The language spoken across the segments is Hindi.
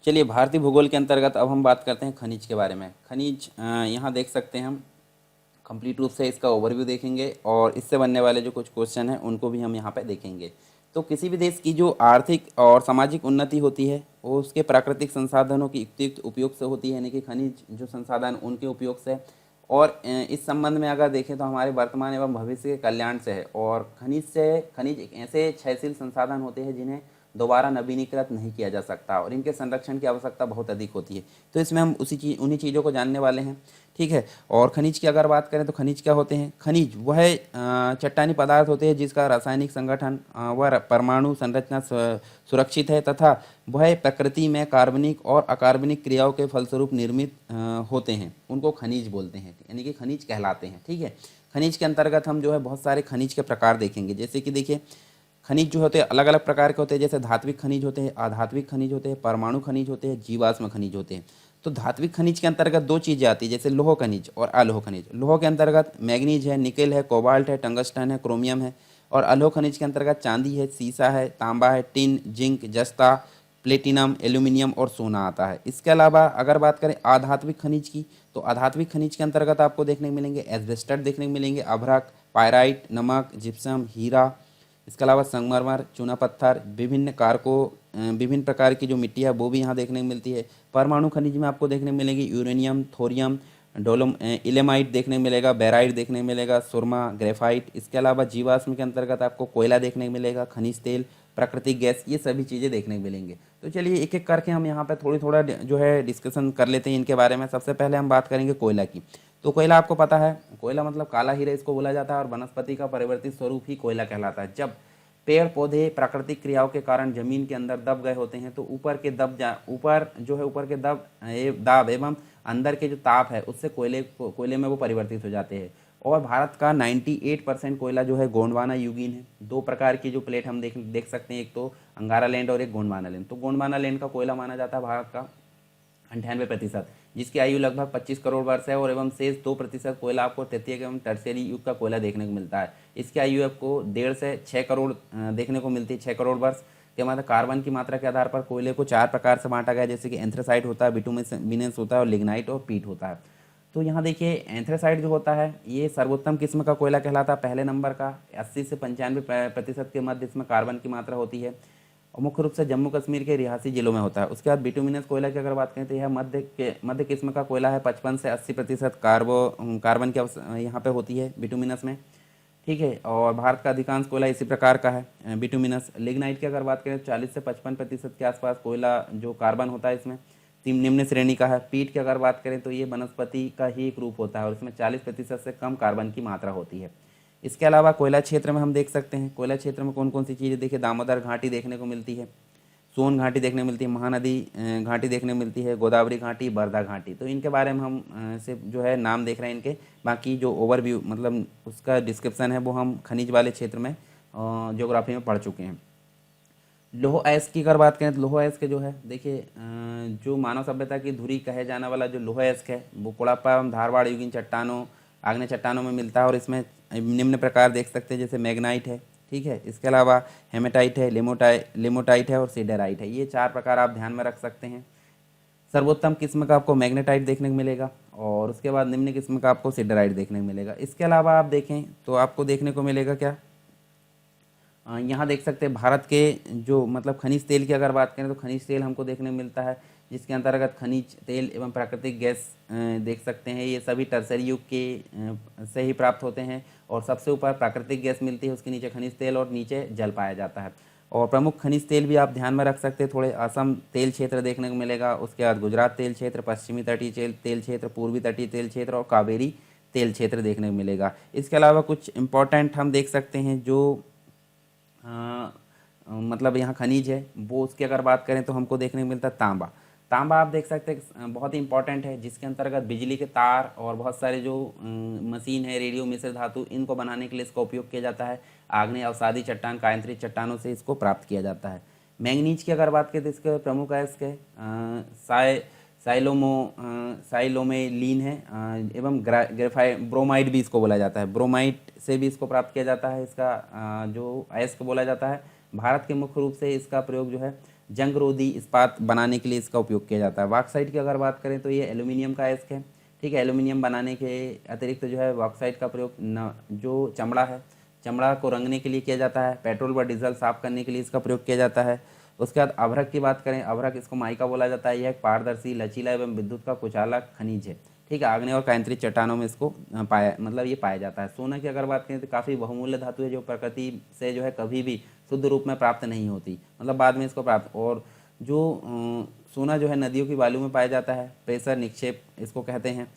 चलिए, भारतीय भूगोल के अंतर्गत अब हम बात करते हैं खनिज के बारे में। खनिज यहाँ देख सकते हैं हम कंप्लीट रूप से इसका ओवरव्यू देखेंगे और इससे बनने वाले जो कुछ क्वेश्चन हैं उनको भी हम यहाँ पे देखेंगे। तो किसी भी देश की जो आर्थिक और सामाजिक उन्नति होती है वो उसके प्राकृतिक संसाधनों की उपयुक्त उपयोग से होती है, यानी कि खनिज जो संसाधन उनके उपयोग से। और इस संबंध में अगर देखें तो हमारे वर्तमान एवं भविष्य के कल्याण से है। और खनिज एक ऐसे क्षयशील संसाधन होते हैं जिन्हें दोबारा नवीनीकृत नहीं किया जा सकता और इनके संरक्षण की आवश्यकता बहुत अधिक होती है। तो इसमें हम उन्हीं चीज़ों को जानने वाले हैं, ठीक है। और खनिज की अगर बात करें तो खनिज क्या होते हैं? खनिज वह चट्टानी पदार्थ होते हैं जिसका रासायनिक संगठन व परमाणु संरचना सुरक्षित है तथा वह प्रकृति में कार्बनिक और अकार्बनिक क्रियाओं के फलस्वरूप निर्मित होते हैं, उनको खनिज बोलते हैं, यानी कि खनिज कहलाते हैं, ठीक है। खनिज के अंतर्गत हम जो है बहुत सारे खनिज के प्रकार देखेंगे। जैसे कि देखिए, खनिज जो होते हैं अलग अलग प्रकार के होते हैं, जैसे धात्विक खनिज होते हैं, अधात्विक खनिज होते हैं, परमाणु खनिज होते हैं, जीवाश्म खनिज होते हैं। तो धात्विक खनिज के अंतर्गत दो चीज़ें आती हैं, जैसे लोह खनिज और अलोह खनिज। लोह के अंतर्गत मैग्नीज है, निकेल है, कोबाल्ट है, टंगस्टन है, क्रोमियम है। और अलोह खनिज के अंतर्गत चांदी है, सीसा है, तांबा है, टिन, जिंक, जस्ता, प्लेटिनम, एल्यूमिनियम और सोना आता है। इसके अलावा अगर बात करें आधात्विक खनिज की, तो आधात्विक खनिज के अंतर्गत आपको देखने को मिलेंगे एस्बेस्टस देखने को मिलेंगे, अभ्रक, पायराइट, नमक, जिप्सम, हीरा। इसके अलावा संगमरमर, चूना पत्थर, विभिन्न प्रकार की जो मिट्टी है वो भी यहाँ देखने को मिलती है। परमाणु खनिज में आपको देखने को मिलेगी यूरेनियम, थोरियम, इलेमाइट देखने को मिलेगा, बेराइट देखने को मिलेगा, सुरमा, ग्रेफाइट। इसके अलावा जीवाश्म के अंतर्गत आपको कोयला देखने को मिलेगा, खनिज तेल, प्राकृतिक गैस, ये सभी चीज़ें देखने को मिलेंगे। तो चलिए एक एक करके हम यहाँ पे थोड़ा जो है डिस्कशन कर लेते हैं इनके बारे में। सबसे पहले हम बात करेंगे कोयला की। तो कोयला आपको पता है, कोयला मतलब काला हीरा इसको बोला जाता है और वनस्पति का परिवर्तित स्वरूप ही कोयला कहलाता है। जब पेड़ पौधे प्राकृतिक क्रियाओं के कारण जमीन के अंदर दब गए होते हैं तो ऊपर के दाब एवं अंदर के जो ताप है उससे कोयले में वो परिवर्तित हो जाते हैं। और भारत का 98% कोयला जो है गोंडवाना यूगीन है। दो प्रकार की जो प्लेट हम देख सकते हैं, एक तो अंगारा लैंड और एक गोंडवाना लैंड। तो गोंडवाना लैंड का कोयला माना जाता है भारत का 98%, जिसकी आयु लगभग 25 करोड़ वर्ष है। और एवं शेष 2% कोयला आपको तृतीयक एवं टर्शियरी युग का कोयला देखने को मिलता है। इसकी आयु आपको 1.5 से 6 करोड़ देखने को मिलती है, 6 करोड़ वर्ष के। मतलब कार्बन की मात्रा के आधार पर कोयले को 4 प्रकार से बांटा गया है, जैसे कि एंथ्रेसाइट होता है, बिटुमिनस होता है और लिग्नाइट और पीट होता है। तो यहाँ देखिए एंथ्रेसाइट जो होता है ये सर्वोत्तम किस्म का कोयला कहलाता है, पहले नंबर का। 80 से 95% के मध्य इसमें कार्बन की मात्रा होती है और मुख्य रूप से जम्मू कश्मीर के रिहायशी जिलों में होता है। उसके बाद बिटुमिनस कोयला की अगर बात करें तो यह मध्य किस्म का कोयला है। 55 से 80% कार्बन की यहाँ पे होती है बिटुमिनस में, ठीक है। और भारत का अधिकांश कोयला इसी प्रकार का है बिटुमिनस। लिग्नाइट की अगर बात करें तो 40 से 55% के आसपास कोयला जो कार्बन होता है इसमें निम्न श्रेणी का है। पीट की अगर बात करें तो ये वनस्पति का ही एक रूप होता है और इसमें 40% से कम कार्बन की मात्रा होती है। इसके अलावा कोयला क्षेत्र में हम देख सकते हैं, कोयला क्षेत्र में कौन कौन सी चीज़ें देखिए, दामोदर घाटी देखने को मिलती है, सोन घाटी देखने को मिलती है, महानदी घाटी देखने को मिलती है, गोदावरी घाटी, बरधा घाटी। तो इनके बारे में हम सिर्फ जो है नाम देख रहे हैं इनके। बाकी जो ओवरव्यू मतलब उसका डिस्क्रिप्शन है वो हम खनिज वाले क्षेत्र में ज्योग्राफी में पढ़ चुके हैं। लोह अयस्क की अगर बात करें तो लोह अयस्क जो है देखिए, जो मानव सभ्यता की धुरी कहे जाने वाला जो लोह अयस्क है वो कोड़ाप्पा एवं धारवाड़ युगीन चट्टानों, आग्नेय चट्टानों में मिलता है। और इसमें निम्न प्रकार देख सकते हैं, जैसे मैग्नाइट है, ठीक है। इसके अलावा हेमेटाइट है, लेमोटाइट है और सीडराइट है। ये 4 प्रकार आप ध्यान में रख सकते हैं। सर्वोत्तम किस्म का आपको मैग्नेटाइट देखने को मिलेगा और उसके बाद निम्न किस्म का आपको सीडराइट देखने को मिलेगा। इसके अलावा आप देखें तो आपको देखने को मिलेगा क्या, यहाँ देख सकते हैं भारत के जो मतलब खनिज तेल की अगर बात करें तो खनिज तेल हमको देखने को मिलता है, जिसके अंतर्गत खनिज तेल एवं प्राकृतिक गैस देख सकते हैं। ये सभी टर्सरी युग के से ही प्राप्त होते हैं और सबसे ऊपर प्राकृतिक गैस मिलती है, उसके नीचे खनिज तेल और नीचे जल पाया जाता है। और प्रमुख खनिज तेल भी आप ध्यान में रख सकते हैं थोड़े, असम तेल क्षेत्र देखने को मिलेगा, उसके बाद गुजरात तेल क्षेत्र, पश्चिमी तटीय तेल क्षेत्र, पूर्वी तटीय तेल क्षेत्र और कावेरी तेल क्षेत्र देखने को मिलेगा। इसके अलावा कुछ इंपॉर्टेंट हम देख सकते हैं जो मतलब यहाँ खनिज है वो, उसकी अगर बात करें तो हमको देखने को मिलता है तांबा। तांबा आप देख सकते हैं बहुत ही इंपॉर्टेंट है, जिसके अंतर्गत बिजली के तार और बहुत सारे जो मशीन है, रेडियो मिश्र धातु, इनको बनाने के लिए इसका उपयोग किया जाता है। आग्नेय अवसादी चट्टान, कायांतरित चट्टानों से इसको प्राप्त किया जाता है। मैंगनीज की अगर बात करें तो इसके प्रमुख अयस्क है साइलोमेलीन है एवं ब्रोमाइड भी इसको बोला जाता है, ब्रोमाइड से भी इसको प्राप्त किया जाता है। इसका जो अयस्क बोला जाता है। भारत के मुख्य रूप से इसका प्रयोग जो है जंगरोधी इस्पात बनाने के लिए इसका उपयोग किया जाता है। बॉक्साइट की अगर बात करें तो ये एल्यूमिनियम का अयस्क है, ठीक है। एल्यूमिनियम बनाने के अतिरिक्त जो है बॉक्साइट का प्रयोग न जो चमड़ा है, चमड़ा को रंगने के लिए किया जाता है। पेट्रोल व डीजल साफ करने के लिए इसका प्रयोग किया जाता है। उसके बाद अभ्रक की बात करें, अभ्रक इसको माइका बोला जाता है। यह एक पारदर्शी, लचीला एवं विद्युत का कुचालक खनिज है, ठीक है। आग्नेय और कांतरिक चट्टानों में इसको पाया मतलब ये पाया जाता है। सोना की अगर बात करें तो काफ़ी बहुमूल्य धातु है, जो प्रकृति से जो है कभी भी शुद्ध रूप में प्राप्त नहीं होती, मतलब बाद में इसको प्राप्त। और जो सोना जो है नदियों की बालू में पाया जाता है, प्रेशर निक्षेप इसको कहते हैं।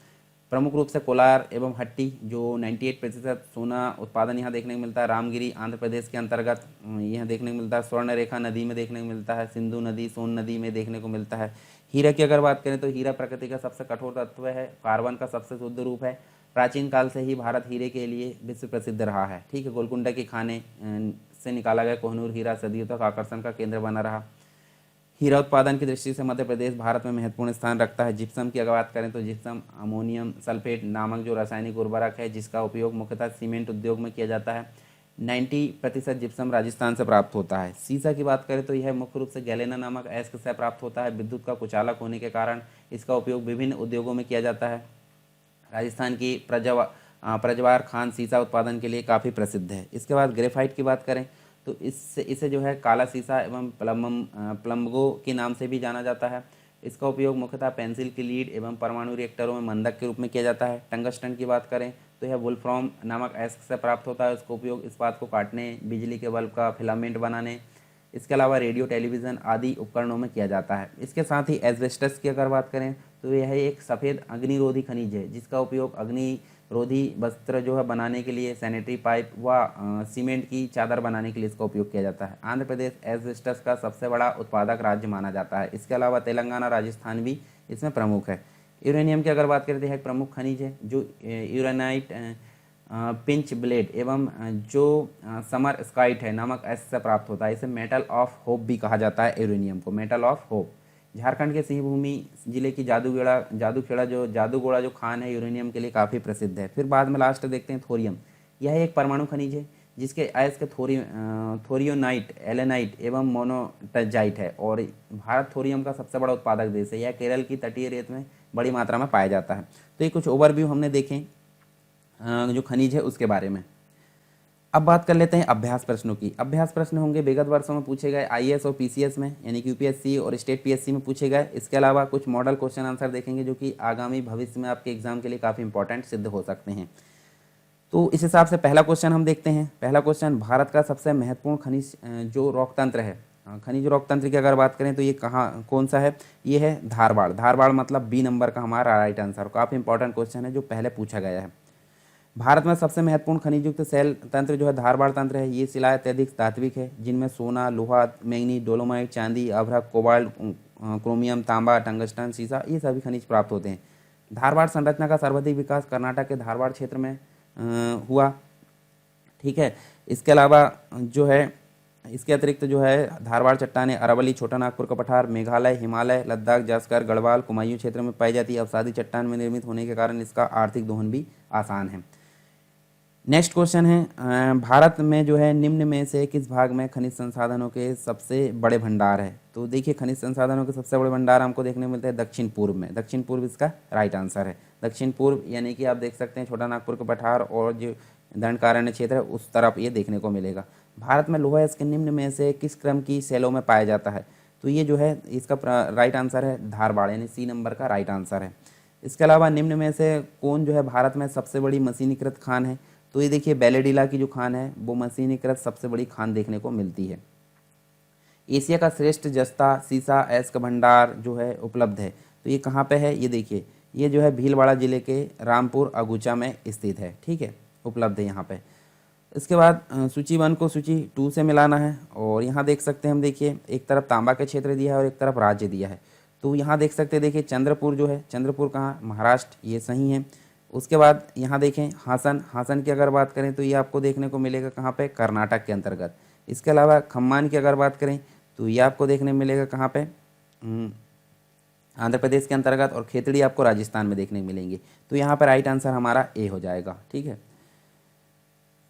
प्रमुख रूप से कोलार एवं हट्टी, जो 98% सोना उत्पादन यहाँ देखने को मिलता है। रामगिरी आंध्र प्रदेश के अंतर्गत यह देखने को मिलता है। स्वर्ण रेखा नदी में देखने को मिलता है। सिंधु नदी, सोन नदी में देखने को मिलता है। हीरा की अगर बात करें तो हीरा प्रकृति का सबसे कठोर तत्व है, कार्बन का सबसे शुद्ध रूप है। प्राचीन काल से ही भारत हीरे के लिए विश्व प्रसिद्ध रहा है, ठीक है। गोलकुंडा के खाने से निकाला गया कोहिनूर हीरा सदियों तक आकर्षण का केंद्र बना रहा। हीरा उत्पादन की दृष्टि से मध्य प्रदेश भारत में महत्वपूर्ण स्थान रखता है। जिप्सम की अगर बात करें तो जिप्सम अमोनियम सल्फेट नामक जो रासायनिक उर्वरक है, जिसका उपयोग मुख्यतः सीमेंट उद्योग में किया जाता है। 90% जिप्सम राजस्थान से प्राप्त होता है। सीसा की बात करें तो यह मुख्य रूप से गैलेना नामक अयस्क से प्राप्त होता है। विद्युत का कुचालक होने के कारण इसका उपयोग विभिन्न उद्योगों में किया जाता है। राजस्थान की प्रजवार खान सीसा उत्पादन के लिए काफ़ी प्रसिद्ध है। इसके बाद ग्रेफाइट की बात करें तो इसे जो है काला सीसा एवं प्लम्बगो के नाम से भी जाना जाता है। इसका उपयोग मुख्यतः पेंसिल की लीड एवं परमाणु रिएक्टरों में मंदक के रूप में किया जाता है। टंगस्टन की बात करें तो यह वुल्फ्रॉम नामक अयस्क से प्राप्त होता है। इसका उपयोग इस्पात को काटने, बिजली के बल्ब का फिलामेंट बनाने, इसके अलावा रेडियो, टेलीविज़न आदि उपकरणों में किया जाता है। इसके साथ ही एस्बेस्टस की अगर बात करें तो यह एक सफ़ेद अग्निरोधी खनिज है, जिसका उपयोग अग्निरोधी वस्त्र जो है बनाने के लिए, सैनिटरी पाइप व सीमेंट की चादर बनाने के लिए इसका उपयोग किया जाता है। आंध्र प्रदेश एस्बेस्टस का सबसे बड़ा उत्पादक राज्य माना जाता है। इसके अलावा तेलंगाना, राजस्थान भी इसमें प्रमुख है। यूरेनियम की अगर बात करें तो यह एक प्रमुख खनिज है, जो यूरेनाइट, पिंच ब्लेड एवं जो समर स्काइट है नामक अयस्क से प्राप्त होता है। इसे मेटल ऑफ होप भी कहा जाता है, यूरेनियम को मेटल ऑफ होप। झारखंड के सिंहभूमि जिले की जादूखेड़ा जो जादूगोड़ा जो खान है, यूरेनियम के लिए काफ़ी प्रसिद्ध है। फिर बाद में लास्ट देखते हैं थोरियम। यह एक परमाणु खनिज है, जिसके अयस्क थोरियोनाइट, एलेनाइट एवं मोनोटजाइट है। और भारत थोरियम का सबसे बड़ा उत्पादक देश है। यह केरल की तटीय रेत में बड़ी मात्रा में पाया जाता है। तो ये कुछ ओवरव्यू हमने देखें जो खनिज है उसके बारे में। अब बात कर लेते हैं अभ्यास प्रश्नों की। अभ्यास प्रश्न होंगे विगत वर्षों में पूछे गए आईएएस और पीसीएस में, यानी कि यूपीएससी और स्टेट पीएससी में पूछे गए। इसके अलावा कुछ मॉडल क्वेश्चन आंसर देखेंगे, जो कि आगामी भविष्य में आपके एग्जाम के लिए काफ़ी इंपॉर्टेंट सिद्ध हो सकते हैं। तो इस हिसाब से पहला क्वेश्चन हम देखते हैं। पहला क्वेश्चन, भारत का सबसे महत्वपूर्ण खनिज जो रॉक तंत्र है, खनिज रॉक तंत्र की अगर बात करें तो ये कहाँ कौन सा है? ये है धारवाड़। धारवाड़ मतलब बी नंबर का हमारा राइट आंसर। काफ़ी इंपॉर्टेंट क्वेश्चन है जो पहले पूछा गया है। भारत में सबसे महत्वपूर्ण खनिज युक्त सेल तंत्र जो है धारवाड़ तंत्र है। ये शिलाएं अत्यधिक धात्विक है, जिनमें सोना, लोहा, मैंगनीज, डोलोमाइट, चांदी, अभ्रक, कोबाल्ट, क्रोमियम, तांबा, टंगस्टन, सीसा, ये सभी खनिज प्राप्त होते हैं। धारवाड़ संरचना का सर्वाधिक विकास कर्नाटक के धारवाड़ क्षेत्र में हुआ, ठीक है। इसके अलावा जो है, इसके अतिरिक्त जो है धारवाड़ चट्टानें अरावली, छोटा नागपुर का पठार, मेघालय, हिमालय, लद्दाख, जास्कर, गढ़वाल, कुमायूं क्षेत्र में पाई जाती है। अवसादी चट्टान में निर्मित होने के कारण इसका आर्थिक दोहन भी आसान है। नेक्स्ट क्वेश्चन है, भारत में जो है निम्न में से किस भाग में खनिज संसाधनों के सबसे बड़े भंडार है? तो देखिए, खनिज संसाधनों के सबसे बड़े भंडार हमको देखने को मिलते हैं दक्षिण पूर्व में। दक्षिण पूर्व इसका राइट आंसर है। दक्षिण पूर्व यानी कि आप देख सकते हैं छोटा नागपुर का पठार और जो दंडकारण्य क्षेत्र है उस तरफ ये देखने को मिलेगा। भारत में लोहा इसके निम्न में से किस क्रम की सेलों में पाया जाता है? तो ये जो है इसका राइट आंसर है धारवाड़, यानी सी नंबर का राइट आंसर है। इसके अलावा निम्न में से कौन जो है भारत में सबसे बड़ी मशीनीकृत खान है? तो ये देखिए बैलेडीला की जो खान है वो मशीनीकृत सबसे बड़ी खान देखने को मिलती है। एशिया का श्रेष्ठ जस्ता सीसा अयस्क भंडार जो है उपलब्ध है, तो ये कहाँ पे है? ये देखिए, ये जो है भीलवाड़ा जिले के रामपुर अगुचा में स्थित है, ठीक है, उपलब्ध है यहाँ पे। इसके बाद सूची 1 को सूची 2 से मिलाना है। और यहाँ देख सकते हैं हम, देखिए एक तरफ तांबा के क्षेत्र दिया है और एक तरफ राज्य दिया है। तो यहाँ देख सकते हैं, देखिए चंद्रपुर जो है, चंद्रपुर कहाँ? महाराष्ट्र, ये सही है। उसके बाद यहाँ देखें हासन, हासन की अगर बात करें तो ये आपको देखने को मिलेगा कहाँ पे? कर्नाटक के अंतर्गत। इसके अलावा खम्मान की अगर बात करें तो ये आपको देखने मिलेगा कहाँ पे? आंध्र प्रदेश के अंतर्गत। और खेतड़ी आपको राजस्थान में देखने को मिलेंगे। तो यहाँ पर राइट आंसर हमारा ए हो जाएगा, ठीक है।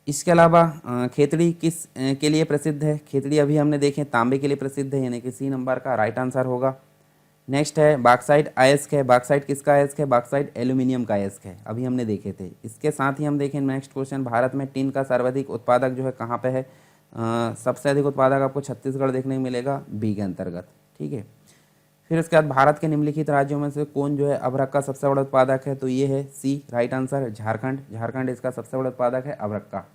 इसके अलावा खेतड़ी किस के लिए प्रसिद्ध है? खेतड़ी अभी हमने देखे तांबे के लिए प्रसिद्ध है, यानी कि सी नंबर का राइट आंसर होगा। नेक्स्ट है बॉक्साइट अयस्क है। बॉक्साइट किसका अयस्क है? बॉक्साइट एल्यूमिनियम का अयस्क है, अभी हमने देखे थे। इसके साथ ही हम देखें नेक्स्ट क्वेश्चन, भारत में टिन का सर्वाधिक उत्पादक जो है कहाँ पे है? सबसे अधिक उत्पादक आपको छत्तीसगढ़ देखने को मिलेगा, बी के अंतर्गत। ठीक है, फिर उसके बाद भारत के निम्नलिखित राज्यों में से कौन जो है अभ्रक का सबसे बड़ा उत्पादक है? तो ये है सी राइट आंसर, झारखंड। झारखंड इसका सबसे बड़ा उत्पादक है अभ्रक का।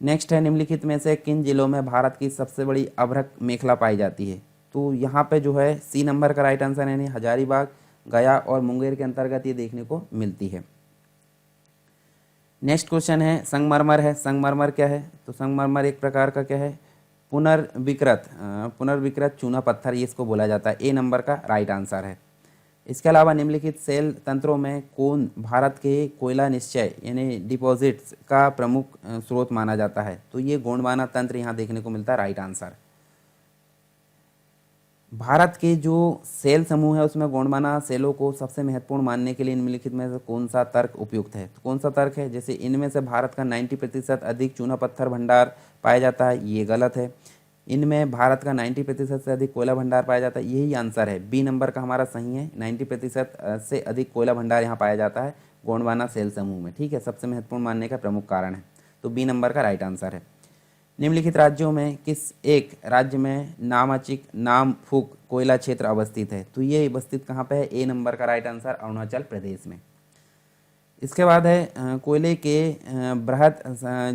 नेक्स्ट है निम्नलिखित में से किन जिलों में भारत की सबसे बड़ी अभ्रक मेखला पाई जाती है? तो यहाँ पे जो है सी नंबर का राइट आंसर यानी हजारीबाग, गया और मुंगेर के अंतर्गत ये देखने को मिलती है। नेक्स्ट क्वेश्चन है संगमरमर है। संगमरमर क्या है? तो संगमरमर एक प्रकार का क्या है? पुनर्विकृत चूना पत्थर, ये इसको बोला जाता है। ए नंबर का राइट आंसर है। इसके अलावा निम्नलिखित सेल तंत्रों में कौन भारत के कोयला निश्चय यानी डिपॉजिट्स का प्रमुख स्रोत माना जाता है? तो ये गोंडवाना तंत्र यहाँ देखने को मिलता है, राइट आंसर। भारत के जो सेल समूह है उसमें गोंडवाना सेलों को सबसे महत्वपूर्ण मानने के लिए निम्नलिखित में से कौन सा तर्क उपयुक्त है? तो कौन सा तर्क है? जैसे इनमें से भारत का 90% अधिक चूना पत्थर भंडार पाया जाता है, ये गलत है। इनमें भारत का 90% से अधिक कोयला भंडार पाया जाता है, यही आंसर है, बी नंबर का हमारा सही है। 90% से अधिक कोयला भंडार यहाँ पाया जाता है गोंडवाना सेल समूह में। ठीक है, सबसे महत्वपूर्ण मानने का प्रमुख कारण है, तो बी नंबर का राइट आंसर है। निम्नलिखित राज्यों में किस एक राज्य में नामाचिक नामफुक कोयला क्षेत्र अवस्थित है? तो ये अवस्थित कहाँ पे है? ए नंबर का राइट आंसर, अरुणाचल प्रदेश में। इसके बाद है कोयले के बृहद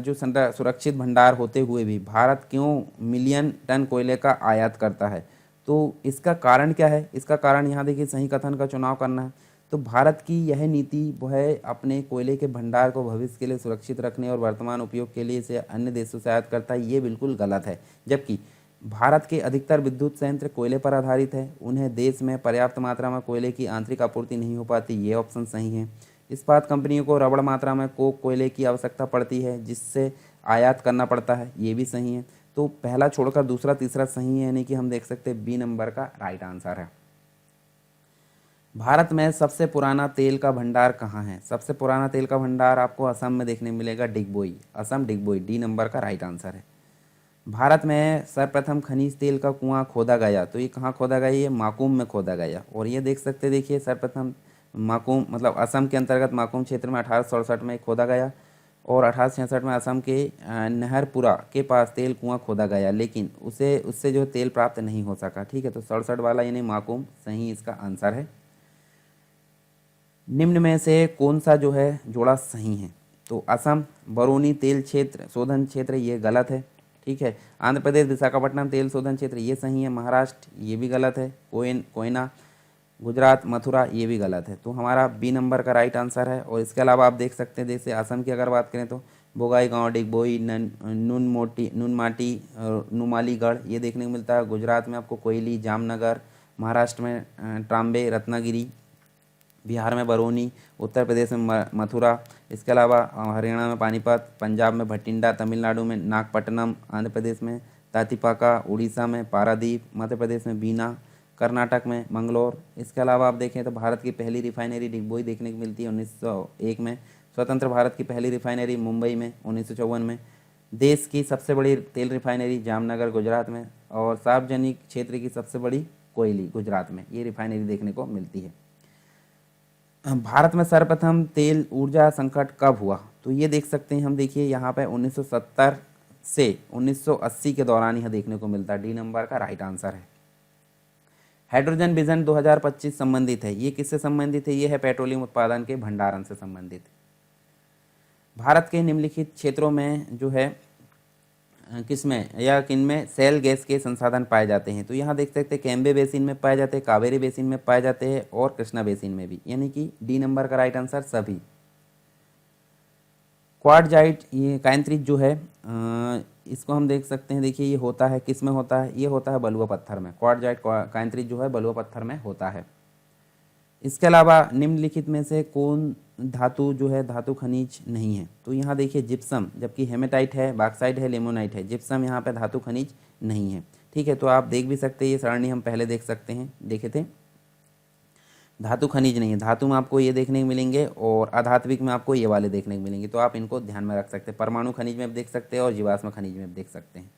जो सुरक्षित भंडार होते हुए भी भारत क्यों मिलियन टन कोयले का आयात करता है? तो इसका कारण क्या है? इसका कारण यहाँ देखिए सही कथन का चुनाव करना है। तो भारत की यह नीति वह अपने कोयले के भंडार को भविष्य के लिए सुरक्षित रखने और वर्तमान उपयोग के लिए इसे अन्य देशों से आयात करता है, ये बिल्कुल गलत है। जबकि भारत के अधिकतर विद्युत संयंत्र कोयले पर आधारित है, उन्हें देश में पर्याप्त मात्रा में कोयले की आंतरिक आपूर्ति नहीं हो पाती, ये ऑप्शन सही है। इस्पात कंपनियों को रबड़ मात्रा में कोक कोयले की आवश्यकता पड़ती है जिससे आयात करना पड़ता है, ये भी सही है। तो पहला छोड़कर दूसरा तीसरा सही है, यानी कि हम देख सकते हैं बी नंबर का राइट आंसर है। भारत में सबसे पुराना तेल का भंडार कहाँ है? सबसे पुराना तेल का भंडार आपको असम में देखने मिलेगा, डिगबोई, असम डिगबोई, डी नंबर का राइट आंसर है। भारत में सर्वप्रथम खनिज तेल का कुआं खोदा गया, तो ये कहाँ खोदा गया? ये माकूम में खोदा गया। और ये देख सकते, देखिए सर्वप्रथम माकूम मतलब असम के अंतर्गत माकूम क्षेत्र में 1867 में खोदा गया और 1866 में असम के नहरपुरा के पास तेल कुआं खोदा गया, लेकिन उससे जो तेल प्राप्त नहीं हो सका। ठीक है, तो 67 वाला यानी माकूम सही इसका आंसर है। निम्न में से कौन सा जो है जोड़ा सही है? तो असम बरौनी तेल क्षेत्र शोधन क्षेत्र, ये गलत है। ठीक है, आंध्र प्रदेश विशाखापट्टनम तेल शोधन क्षेत्र, ये सही है। महाराष्ट्र, ये भी गलत है। कोयना, गुजरात मथुरा, ये भी गलत है। तो हमारा बी नंबर का राइट आंसर है। और इसके अलावा आप देख सकते हैं, जैसे असम की अगर बात करें तो बोगाईगांव, डिगबोई, नुनमाटी, नुमालीगढ़, ये देखने को मिलता है। गुजरात में आपको कोयली, जामनगर, महाराष्ट्र में ट्राम्बे, रत्नागिरी, बिहार में बरौनी, उत्तर प्रदेश में मथुरा, इसके अलावा हरियाणा में पानीपत, पंजाब में भटिंडा, तमिलनाडु में नागपट्टनम, आंध्र प्रदेश में तातिपाका, उड़ीसा में पारादीप, मध्य प्रदेश में बीना, कर्नाटक में मंगलोर। इसके अलावा आप देखें तो भारत की पहली रिफाइनरी डिगबोई देखने को मिलती है 1901 में। स्वतंत्र भारत की पहली रिफाइनरी मुंबई में 1954 में। देश की सबसे बड़ी तेल रिफाइनरी जामनगर गुजरात में। और सार्वजनिक क्षेत्र की सबसे बड़ी कोयली गुजरात में, ये रिफाइनरी देखने को मिलती है। भारत में सर्वप्रथम तेल ऊर्जा संकट कब हुआ? तो ये देख सकते हैं हम, देखिए यहाँ पे 1970 से 1980 के दौरान यह देखने को मिलता है, डी नंबर का राइट आंसर है। हाइड्रोजन विजन 2025 संबंधित है, ये किससे संबंधित है? ये है पेट्रोलियम उत्पादन के भंडारण से संबंधित। भारत के निम्नलिखित क्षेत्रों में जो है किसमें या किनमें सेल गैस के संसाधन पाए जाते हैं? तो यहाँ देख सकते हैं कैम्बे बेसिन में पाए जाते हैं, कावेरी बेसिन में पाए जाते हैं और कृष्णा बेसिन में भी, यानी कि डी नंबर का राइट आंसर सभी। क्वार्टजाइट ये काइंथ्रिट जो है इसको हम देख सकते हैं, देखिए ये होता है किस में होता है? ये होता है बलुआ पत्थर में। क्वार्टजाइट काइंथ्रिट जो है बलुआ पत्थर में होता है। इसके अलावा निम्नलिखित में से कौन धातु जो है धातु खनिज नहीं है? तो यहाँ देखिए जिप्सम, जबकि हेमेटाइट है, बॉक्साइट है, लेमोनाइट है, जिप्सम यहाँ पे धातु खनिज नहीं है। ठीक है, तो आप देख भी सकते हैं, ये सरणी हम पहले देख सकते हैं, देखे थे। धातु खनिज नहीं है, धातु में आपको ये देखने को मिलेंगे और अधात्विक में आपको ये वाले देखने को मिलेंगे, तो आप इनको ध्यान में रख सकते हैं। परमाणु खनिज में देख सकते हैं और जीवाश्म खनिज में देख सकते हैं।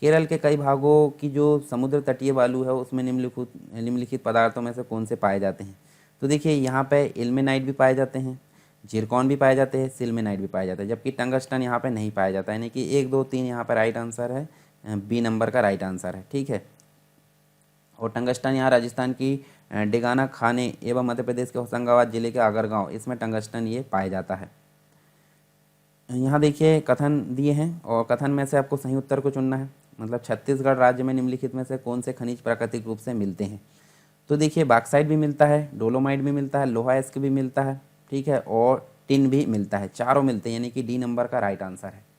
केरल के कई भागों की जो समुद्र तटीय बालू है उसमें निम्नलिखित पदार्थों में से कौन से पाए जाते हैं? तो देखिए यहाँ पे इल्मेनाइट भी पाए जाते हैं, जिरकॉन भी पाए जाते हैं, सिल्मेनाइट भी पाया जाता है, जबकि टंगस्टन यहाँ पे नहीं पाया जाता है। यानी कि 1 2 3 यहाँ पर राइट आंसर है, बी नंबर का राइट आंसर है। ठीक है, और टंगस्टन यहाँ राजस्थान की डेगाना खाने एवं मध्य प्रदेश के होशंगाबाद जिले के आगरगांव, इसमें टंगस्टन ये पाया जाता है। यहाँ देखिए कथन दिए हैं और कथन में से आपको सही उत्तर को चुनना है। मतलब छत्तीसगढ़ राज्य में निम्नलिखित में से कौन से खनिज प्राकृतिक रूप से मिलते हैं? तो देखिए बॉक्साइट भी मिलता है, डोलोमाइट भी मिलता है, लोहा एस्क भी मिलता है, ठीक है, और टिन भी मिलता है, चारों मिलते हैं, यानी कि डी नंबर का राइट आंसर है।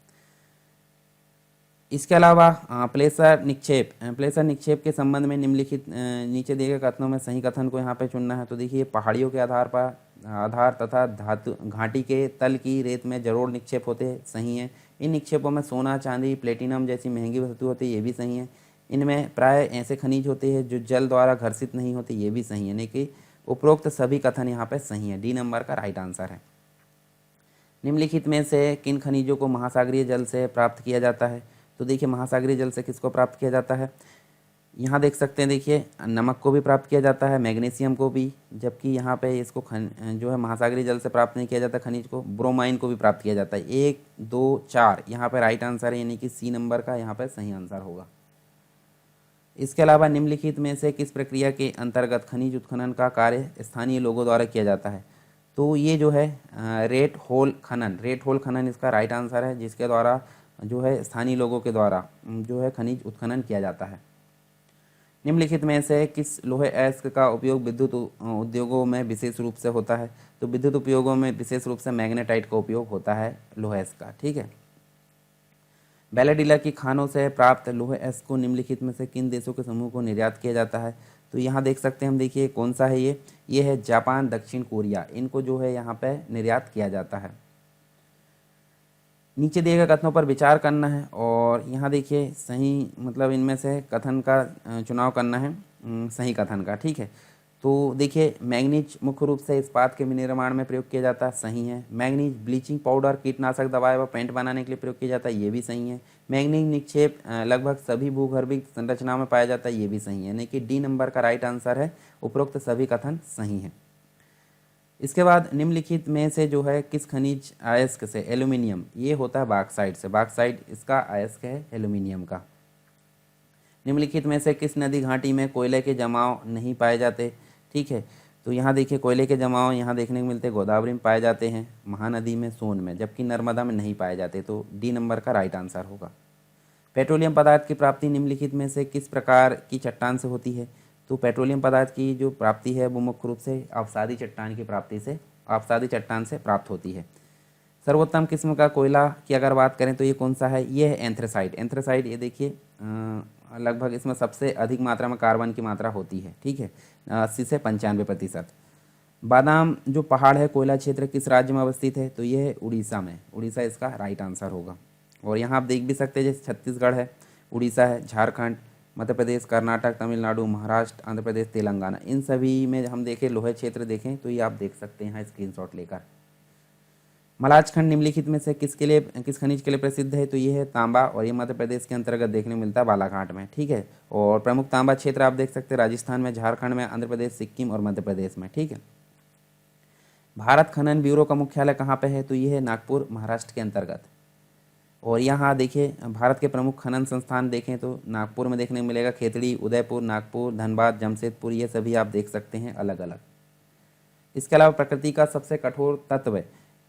इसके अलावा प्लेसर निक्षेप के संबंध में निम्नलिखित नीचे दिए गए कथनों में सही कथन को यहाँ पे चुनना है। तो देखिए पहाड़ियों के आधार तथा धातु घाटी के तल की रेत में जरोड़ निक्षेप होते हैं, सही है। इन निक्षेपों में सोना, चांदी, प्लेटिनम जैसी महंगी वस्तु होती है, ये भी सही है। इनमें प्राय ऐसे खनिज होते हैं जो जल द्वारा घर्षित नहीं होते, ये भी सही है। यानी कि उपरोक्त सभी कथन यहाँ पे सही है, डी नंबर का राइट आंसर है। निम्नलिखित में से किन खनिजों को महासागरीय जल से प्राप्त किया जाता है? तो देखिए महासागरीय जल से किसको प्राप्त किया जाता है? यहाँ देख सकते हैं, देखिए नमक को भी प्राप्त किया जाता है, मैग्नीशियम को भी, जबकि यहाँ पे इसको जो है महासागरीय जल से प्राप्त नहीं किया जाता खनिज को, ब्रोमाइन को भी प्राप्त किया जाता है। 1 2 4 यहाँ पे राइट आंसर है, यानी कि सी नंबर का यहाँ पे सही आंसर होगा। इसके अलावा निम्नलिखित में से किस प्रक्रिया के अंतर्गत खनिज उत्खनन का कार्य स्थानीय लोगों द्वारा किया जाता है? तो ये जो है रेट होल खनन इसका राइट आंसर है, जिसके द्वारा जो है स्थानीय लोगों के द्वारा जो है खनिज उत्खनन किया जाता है। निम्नलिखित में से किस लोहे अयस्क का उपयोग विद्युत उद्योगों में विशेष रूप से होता है? तो विद्युत उपयोगों में विशेष रूप से मैग्नेटाइट का उपयोग होता है लोहे अयस्क का। ठीक है, बैलेडिला की खानों से प्राप्त लोहे अयस्क को निम्नलिखित में से किन देशों के समूह को निर्यात किया जाता है? तो यहाँ देख सकते हैं हम, देखिए कौन सा है ये है जापान, दक्षिण कोरिया, इनको जो है यहाँ पे निर्यात किया जाता है। नीचे दिए गए कथनों पर विचार करना है और यहाँ देखिए सही, मतलब इनमें से कथन का चुनाव करना है, सही कथन का। ठीक है, तो देखिए मैग्नीज मुख्य रूप से इस्पात के निर्माण में प्रयोग किया जाता है, सही है। मैग्नीज ब्लीचिंग पाउडर, कीटनाशक दवाई व पेंट बनाने के लिए प्रयोग किया जाता है, ये भी सही है। मैग्नीज निक्षेप लगभग सभी भूगर्भिक संरचनाओं में पाया जाता है, ये भी सही है, यानी कि डी नंबर का राइट आंसर है। उपरोक्त सभी कथन सही हैं। इसके बाद निम्नलिखित में से जो है किस खनिज अयस्क से एल्यूमिनियम, ये होता है बॉक्साइट से, बॉक्साइट इसका अयस्क है एल्यूमिनियम का। निम्नलिखित में से किस नदी घाटी में कोयले के जमाव नहीं पाए जाते? ठीक है, तो यहाँ देखिए कोयले के जमाव यहाँ देखने को मिलते हैं, गोदावरी में पाए जाते हैं, महानदी में, सोन में, जबकि नर्मदा में नहीं पाए जाते, तो डी नंबर का राइट आंसर होगा। पेट्रोलियम पदार्थ की प्राप्ति निम्नलिखित में से किस प्रकार की चट्टान से होती है? तो पेट्रोलियम पदार्थ की जो प्राप्ति है वो मुख्य रूप से अवसादी चट्टान की प्राप्ति से, अवसादी चट्टान से प्राप्त होती है। सर्वोत्तम किस्म का कोयला की अगर बात करें तो ये कौन सा है? ये है एंथ्रेसाइट। एंथ्रेसाइट ये देखिए लगभग इसमें सबसे अधिक मात्रा में कार्बन की मात्रा होती है। ठीक है, 80 से 95%। बादाम जो पहाड़ है, कोयला क्षेत्र किस राज्य में अवस्थित है? तो ये है उड़ीसा में, उड़ीसा इसका राइट आंसर होगा। और यहाँ आप देख भी सकते हैं जैसे छत्तीसगढ़ है, उड़ीसा है, झारखंड, मध्य प्रदेश, कर्नाटक, तमिलनाडु, महाराष्ट्र, आंध्र प्रदेश, तेलंगाना, इन सभी में हम देखें लोहे क्षेत्र देखें तो ये आप देख सकते हैं यहाँ स्क्रीनशॉट लेकर। मलाज खंड निम्नलिखित में से किस खनिज के लिए प्रसिद्ध है? तो ये है तांबा, और ये मध्य प्रदेश के अंतर्गत देखने को मिलता है बालाघाट में। ठीक है, और प्रमुख तांबा क्षेत्र आप देख सकते हैं राजस्थान में, झारखंड में, आंध्र प्रदेश, सिक्किम और मध्य प्रदेश में। ठीक है, भारत खनन ब्यूरो का मुख्यालय कहाँ पे है? तो ये है नागपुर, महाराष्ट्र के अंतर्गत। और यहाँ देखिए भारत के प्रमुख खनन संस्थान देखें तो नागपुर में देखने को मिलेगा, खेतड़ी, उदयपुर, नागपुर, धनबाद, जमशेदपुर, ये सभी आप देख सकते हैं अलग अलग। इसके अलावा प्रकृति का सबसे कठोर तत्व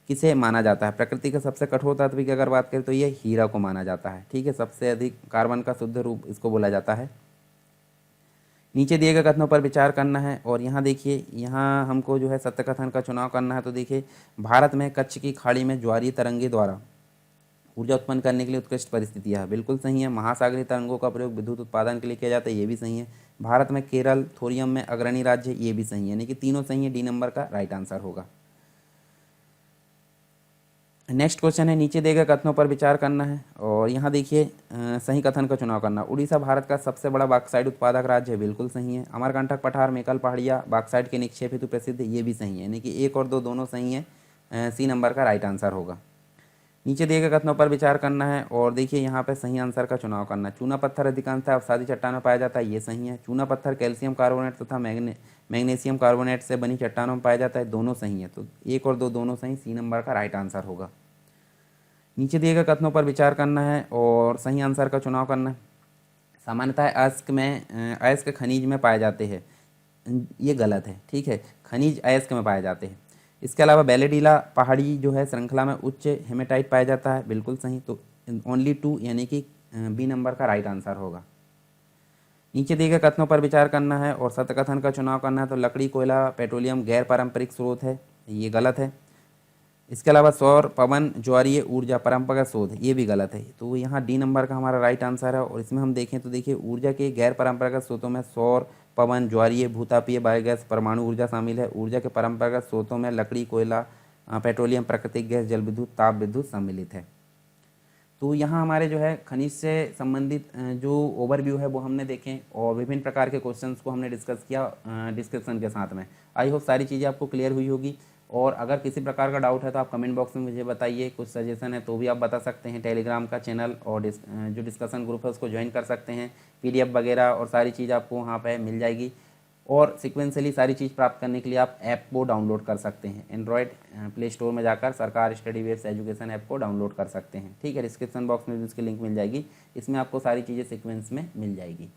किसे माना जाता है? प्रकृति का सबसे कठोर तत्व की अगर बात करें तो ये हीरा को माना जाता है। ठीक है, सबसे अधिक कार्बन का शुद्ध रूप इसको बोला जाता है। नीचे दिए गए कथनों पर विचार करना है और यहाँ देखिए, यहाँ हमको जो है सत्य कथन का चुनाव करना है। तो देखिए भारत में कच्छ की खाड़ी में ज्वारीय तरंगे द्वारा ऊर्जा उत्पन्न करने के लिए उत्कृष्ट परिस्थितियाँ है, बिल्कुल सही है। महासागरीय तरंगों का प्रयोग विद्युत उत्पादन के लिए किया जाता है, ये भी सही है। भारत में केरल थोरियम में अग्रणी राज्य, ये भी सही है, यानी कि तीनों सही है, डी नंबर का राइट आंसर होगा। नेक्स्ट क्वेश्चन है, नीचे दिए गए कथनों पर विचार करना है और यहाँ देखिए सही कथन का चुनाव करना। उड़ीसा भारत का सबसे बड़ा बॉक्साइट उत्पादक राज्य है, बिल्कुल सही है। अमरकंटक पठार मेकल पहाड़ियाँ बॉक्साइट के निक्षेप हेतु प्रसिद्ध है, ये भी सही है, यानी कि एक और दो दोनों सही है। सी नंबर का राइट आंसर होगा। नीचे दिए गए कथनों पर विचार करना है और देखिए यहाँ पे सही आंसर का चुनाव करना है। चूना पत्थर अधिकांशतः अवसादी चट्टानों में पाया जाता है, ये सही है। चूना पत्थर कैल्शियम कार्बोनेट तथा मैग्नीशियम कार्बोनेट से बनी चट्टानों में पाया जाता है, दोनों सही है। तो एक और दो दोनों सही, सी नंबर का राइट आंसर होगा। नीचे दिए गए कथनों पर विचार करना है और सही आंसर का चुनाव करना है। सामान्यतः अयस्क खनिज में पाए जाते हैं, ये गलत है, ठीक है। खनिज अयस्क में पाए जाते हैं। इसके अलावा बैलेडीला पहाड़ी जो है श्रृंखला में उच्च हेमेटाइट पाया जाता है, बिल्कुल सही। तो ओनली 2 यानी कि बी नंबर का राइट आंसर होगा। नीचे दिए गए कथनों पर विचार करना है और सत्य कथन का चुनाव करना है। तो लकड़ी, कोयला, पेट्रोलियम गैर पारंपरिक स्रोत है, ये गलत है। इसके अलावा सौर, पवन, ज्वारीय ऊर्जा परंपरागत शोध, ये भी गलत है। तो यहाँ डी नंबर का हमारा राइट आंसर है। और इसमें हम देखें तो देखिए ऊर्जा के गैर परंपरागत स्रोतों में सौर, पवन, ज्वारीय, भूतापीय, बायोगैस, परमाणु ऊर्जा शामिल है। ऊर्जा के परंपरागत स्रोतों में लकड़ी, कोयला, पेट्रोलियम, प्राकृतिक गैस, जल विद्युत, ताप विद्युत सम्मिलित है। तो यहाँ हमारे जो है खनिज से संबंधित जो ओवरव्यू है वो हमने देखे और विभिन्न प्रकार के क्वेश्चंस को हमने डिस्कस किया डिस्क्रिप्शन के साथ में। आई होप सारी चीज़ें आपको क्लियर हुई होगी। और अगर किसी प्रकार का डाउट है तो आप कमेंट बॉक्स में मुझे बताइए, कुछ सजेशन है तो भी आप बता सकते हैं। टेलीग्राम का चैनल और जो डिस्कशन ग्रुप है उसको ज्वाइन कर सकते हैं। PDF वगैरह और सारी चीज़ आपको वहाँ पर मिल जाएगी। और सिक्वेंसली सारी चीज़ प्राप्त करने के लिए आप ऐप को डाउनलोड कर सकते हैं। एंड्रॉयड प्ले स्टोर में जाकर सरकार स्टडी वेब्स एजुकेशन ऐप को डाउनलोड कर सकते हैं, ठीक है। डिस्क्रिप्शन बॉक्स में भी उसकी लिंक मिल जाएगी, इसमें आपको सारी चीज़ें सीक्वेंस में मिल जाएगी।